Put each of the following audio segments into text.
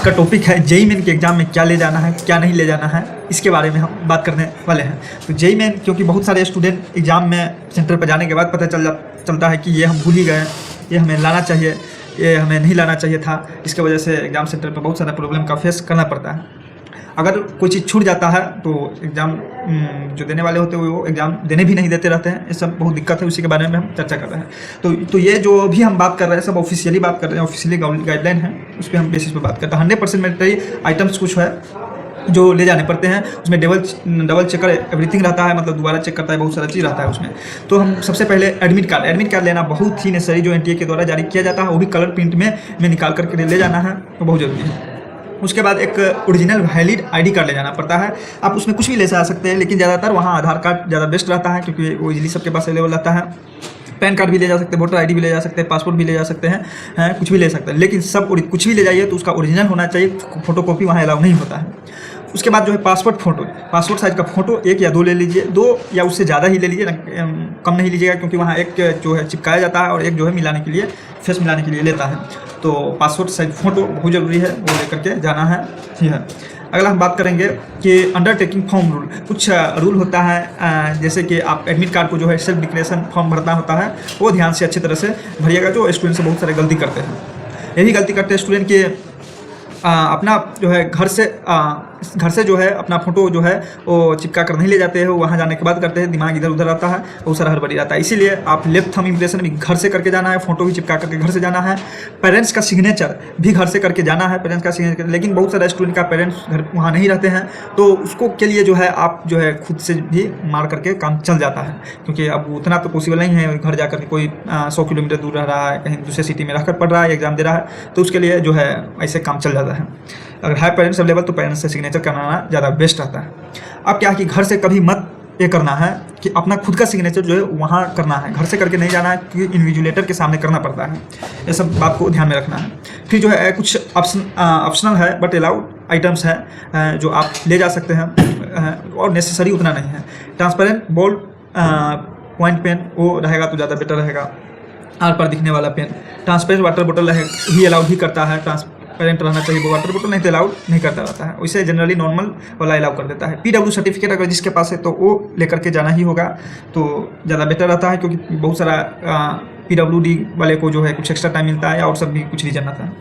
का टॉपिक है JEE main के एग्ज़ाम में क्या ले जाना है, क्या नहीं ले जाना है, इसके बारे में हम बात करने वाले हैं। तो जेईई मेन, क्योंकि बहुत सारे स्टूडेंट एग्ज़ाम में सेंटर पर जाने के बाद पता चलता है कि ये हम भूल ही गए, ये हमें लाना चाहिए, ये हमें नहीं लाना चाहिए था। इसके वजह से एग्ज़ाम सेंटर पर बहुत सारा प्रॉब्लम का फेस करना पड़ता है। अगर कोई चीज़ छूट जाता है तो एग्ज़ाम जो देने वाले होते हैं वो एग्ज़ाम देने भी नहीं देते रहते हैं। ये सब बहुत दिक्कत है, उसी के बारे में हम चर्चा कर रहे हैं। तो ये जो भी हम बात कर रहे हैं सब ऑफिशियली बात कर रहे हैं, ऑफिशियली गाइडलाइन है, उस पर हम बेसिस पे बात करते हैं। 100% मैंडेटरी आइटम्स कुछ है जो ले जाने पड़ते हैं, उसमें डबल चेकर एवरीथिंग रहता है, मतलब दोबारा चेक करता है, बहुत सारा चीज़ रहता है उसमें। तो हम सबसे पहले एडमिट कार्ड लेना बहुत ही नेसेसरी, जो एनटीए के द्वारा जारी किया जाता है, वो भी कलर प्रिंट में निकाल करके ले जाना है, तो बहुत ज़रूरी है। उसके बाद एक ओरिजिनल वैलिड आईडी कार्ड ले जाना पड़ता है। आप उसमें कुछ भी ले जा सकते हैं, लेकिन ज़्यादातर वहाँ आधार कार्ड ज़्यादा बेस्ट रहता है, क्योंकि वो इजीली सबके पास अवेलेबल रहता है। पैन कार्ड भी ले जा सकते हैं, वोटर आईडी भी ले जा सकते हैं, पासपोर्ट भी ले जा सकते हैं, कुछ भी ले सकते हैं, लेकिन सब कुछ भी ले जाइए तो उसका ओरिजिनल होना चाहिए, फोटोकॉपी वहाँ अलाउ नहीं होता है। उसके बाद जो है पासपोर्ट साइज का फ़ोटो 1 या 2 ले लीजिए, 2 या उससे ज़्यादा ही ले लीजिए, कम नहीं लीजिएगा, क्योंकि वहाँ एक जो है चिपकाया जाता है और एक जो है मिलाने के लिए, फेस मिलाने के लिए लेता है। तो पासपोर्ट साइज फ़ोटो बहुत ज़रूरी है, वो लेकर के जाना है। ठीक है, अगला हम बात करेंगे कि अंडरटेकिंग फॉर्म रूल। कुछ रूल होता है, जैसे कि आप एडमिट कार्ड को जो है सेल्फ डिक्लेरेशन फॉर्म भरना होता है, वो ध्यान से अच्छी तरह से भरिएगा। जो स्टूडेंट से बहुत सारे गलती करते हैं, यही गलती करते हैं स्टूडेंट के अपना जो है घर से जो है अपना फ़ोटो जो है वो चिपका कर नहीं ले जाते हैं, वहाँ जाने के बाद करते हैं, दिमाग इधर उधर रहता है, बहुत सारा हड़बड़ी रहता है। इसीलिए आप लेफ्ट थंब इम्प्रेशन भी घर से करके जाना है, फ़ोटो भी चिपका करके घर से जाना है, पेरेंट्स का सिग्नेचर भी घर से करके जाना है, पेरेंट्स का सिग्नेचर। लेकिन बहुत सारे स्टूडेंट का पेरेंट्स घर वहाँ नहीं रहते हैं, तो उसको के लिए जो है आप जो है खुद से भी मार करके काम चल जाता है, क्योंकि अब उतना तो पॉसिबल नहीं है घर जा कर के कोई 100 किलोमीटर दूर रह रहा है, कहीं दूसरे सिटी में रहकर पढ़ रहा है, एग्ज़ाम दे रहा है, तो उसके लिए जो है ऐसे काम चल जाता है। अगर है पेरेंट्स अवेलेबल तो पेरेंट्स से सिग्नेचर कराना ज़्यादा बेस्ट रहता है। अब क्या है कि घर से कभी मत ये करना है कि अपना खुद का सिग्नेचर जो है वहाँ करना है, घर से करके नहीं जाना है, क्योंकि इन्विजिलेटर के सामने करना पड़ता है। ये सब बात को ध्यान में रखना है। फिर जो है कुछ ऑप्शनल है बट अलाउड आइटम्स हैं जो आप ले जा सकते हैं और नेसेसरी उतना नहीं है। ट्रांसपेरेंट बोल्ड पॉइंट पेन वो रहेगा तो ज़्यादा बेटर रहेगा, आर पर दिखने वाला पेन। ट्रांसपेरेंट वाटर बोतल ही अलाउड ही करता है, ट्रांसपेरेंट रहना चाहिए वो वाटर बोतल, नहीं तो अलाउड नहीं करता रहता है। वैसे जनरली नॉर्मल वाला अलाउ कर देता है। पीडब्ल्यू सर्टिफिकेट अगर जिसके पास है तो वो लेकर के जाना ही होगा, तो ज़्यादा बेटर रहता है, क्योंकि बहुत सारा पीडब्ल्यूडी वाले को जो है कुछ एक्स्ट्रा टाइम मिलता है और सब भी कुछ रीजन रहता है।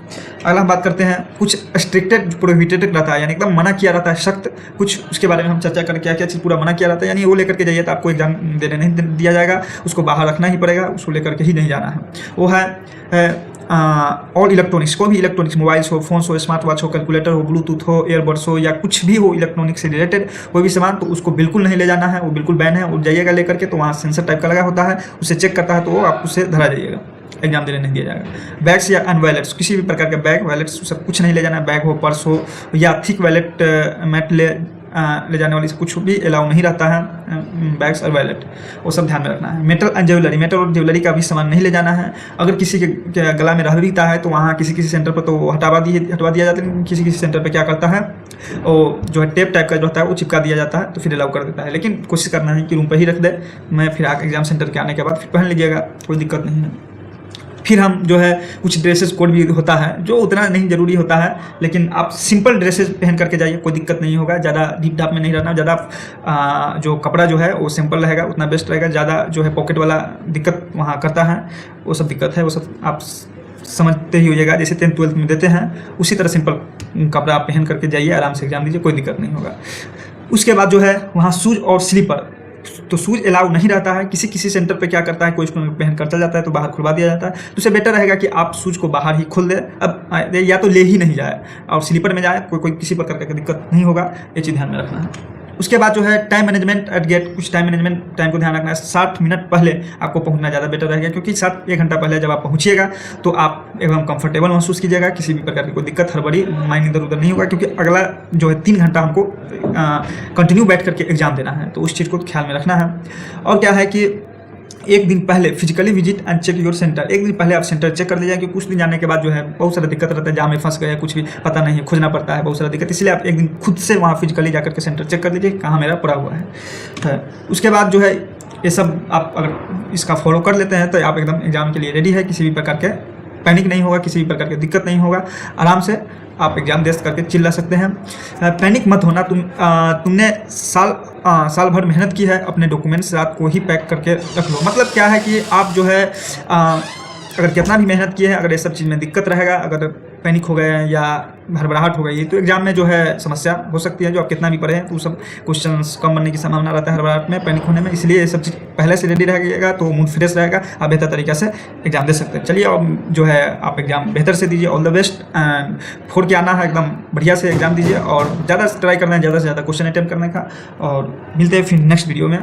अगला हम बात करते हैं कुछ स्ट्रिक्टेड प्रोहिबिटेड रहता है, यानी एकदम मना किया रहता है सख्त कुछ, उसके बारे में हम चर्चा करें क्या क्या चीज़ पूरा मना किया रहता है। यानी वो लेकर के जाइए तो आपको एग्जाम देने नहीं दिया जाएगा, उसको बाहर रखना ही पड़ेगा, उसको लेकर के ही नहीं जाना है। वो है और इलेक्ट्रॉनिक्स, कोई भी इलेक्ट्रॉनिक्स, मोबाइल्स हो, फोन्स हो, स्मार्ट वॉच हो, कैलकुलेटर हो, ब्लूटूथ हो, ईयरबड्स हो, या कुछ भी हो इलेक्ट्रॉनिक्स से रिलेटेड कोई भी सामान, तो उसको बिल्कुल नहीं ले जाना है, वो बिल्कुल बैन है। वो जाइएगा लेकर के तो वहाँ सेंसर टाइप का लगा होता है, उसे चेक करता है तो वो आपको उसे धरा जाइएगा, एग्जाम देने नहीं दिया जाएगा। बैग्स या अनवैलेट्स, किसी भी प्रकार के बैग वैलेट्स सब कुछ नहीं ले जाना है। बैग हो, पर्स हो या थिक वैलेट मैट ले जाने वाली कुछ भी अलाउ नहीं रहता है, बैग्स और वैलेट, वो सब ध्यान में रखना है। मेटल और ज्वेलरी का भी सामान नहीं ले जाना है। अगर किसी के गला में रह बीता है तो वहाँ किसी सेंटर पर तो हटवा दिया जाता है, किसी सेंटर पर क्या करता है वो जो है टेप टाइप का जो होता है वो चिपका दिया जाता है, तो फिर अलाउ कर देता है। लेकिन कोशिश करना है कि रूम पर ही रख दे, मैं फिर आकर एग्जाम सेंटर के आने के बाद फिर पहन लीजिएगा, कोई दिक्कत नहीं है। फिर हम जो है कुछ ड्रेसेस कोड भी होता है जो उतना नहीं ज़रूरी होता है, लेकिन आप सिंपल ड्रेसेस पहन करके जाइए, कोई दिक्कत नहीं होगा। ज़्यादा डीप डाप में नहीं रहना, ज़्यादा जो कपड़ा जो है वो सिंपल रहेगा, उतना बेस्ट रहेगा। ज़्यादा जो है पॉकेट वाला दिक्कत वहाँ करता है, वो सब दिक्कत है, वो सब आप समझते ही होइएगा। जैसे 10th 12th में देते हैं उसी तरह सिंपल कपड़ा आप पहन करके जाइए, आराम से एग्जाम दीजिए, कोई दिक्कत नहीं होगा। उसके बाद जो है वहाँ शूज़ और स्लीपर, तो शूज़ अलाउ नहीं रहता है। किसी सेंटर पे क्या करता है, कोई स्टूडेंट पहन कर चल जाता है तो बाहर खुलवा दिया जाता है, तो उससे बेटर रहेगा कि आप शूज़ को बाहर ही खोल दें, अब या तो ले ही नहीं जाए और स्लीपर में जाए, कोई किसी प्रकार का दिक्कत नहीं होगा, ये चीज़ ध्यान में रखना है। उसके बाद जो है टाइम मैनेजमेंट एट गेट, कुछ टाइम मैनेजमेंट टाइम को ध्यान रखना है। 60 मिनट पहले आपको पहुंचना ज़्यादा बेटर रहेगा, क्योंकि 1 घंटा पहले जब आप पहुंचिएगा तो आप एकदम कंफर्टेबल महसूस कीजिएगा, किसी भी प्रकार की कोई दिक्कत हड़बड़ी माइंड इधर उधर नहीं होगा, क्योंकि अगला जो है 3 घंटा हमको कंटिन्यू बैठ करके एग्जाम देना है, तो उस चीज़ को ख्याल में रखना है। और क्या है कि एक दिन पहले physically visit and check your centre, एक दिन पहले आप सेंटर चेक कर लीजिए, क्योंकि कुछ दिन जाने के बाद जो है बहुत सारा दिक्कत रहता है, जहाँ में फंस गए, कुछ भी पता नहीं है, खोजना पड़ता है, बहुत सारा दिक्कत। इसलिए आप एक दिन खुद से वहाँ फिजिकली जाकर के सेंटर चेक कर लीजिए कहाँ मेरा पड़ा हुआ है। उसके बाद जो है ये सब आप अगर इसका फॉलो कर लेते हैं तो आप एकदम एग्जाम के लिए रेडी है, किसी भी प्रकार के पैनिक नहीं होगा, किसी भी प्रकार की दिक्कत नहीं होगा, आराम से आप एग्ज़ाम दे करके चिल्ला सकते हैं। पैनिक मत होना, तुमने साल भर मेहनत की है, अपने डॉक्यूमेंट्स रात को ही पैक करके रख लो। मतलब क्या है कि आप जो है अगर कितना भी मेहनत किए हैं, अगर ये सब चीज़ में दिक्कत रहेगा, अगर पैनिक हो गए हैं या घबराहट हो गई है, तो एग्जाम में जो है समस्या हो सकती है। जो आप कितना भी पढ़े हैं तो सब क्वेश्चंस कम बनने की संभावना रहता है हड़बड़ाहट में, पैनिक होने में। इसलिए ये सब चीज़ पहले से रेडी रहेगा तो मूड फ्रेश रहेगा, आप बेहतर तरीके से एग्जाम दे सकते हैं। चलिए अब जो है आप एग्जाम बेहतर से दीजिए। ऑल द बेस्ट एंड फोड़ के आना है, एकदम बढ़िया से एग्जाम दीजिए और ज़्यादा ट्राई करना है, ज़्यादा से ज़्यादा क्वेश्चन अटैम्प्ट करने का। और मिलते हैं फिर नेक्स्ट वीडियो में।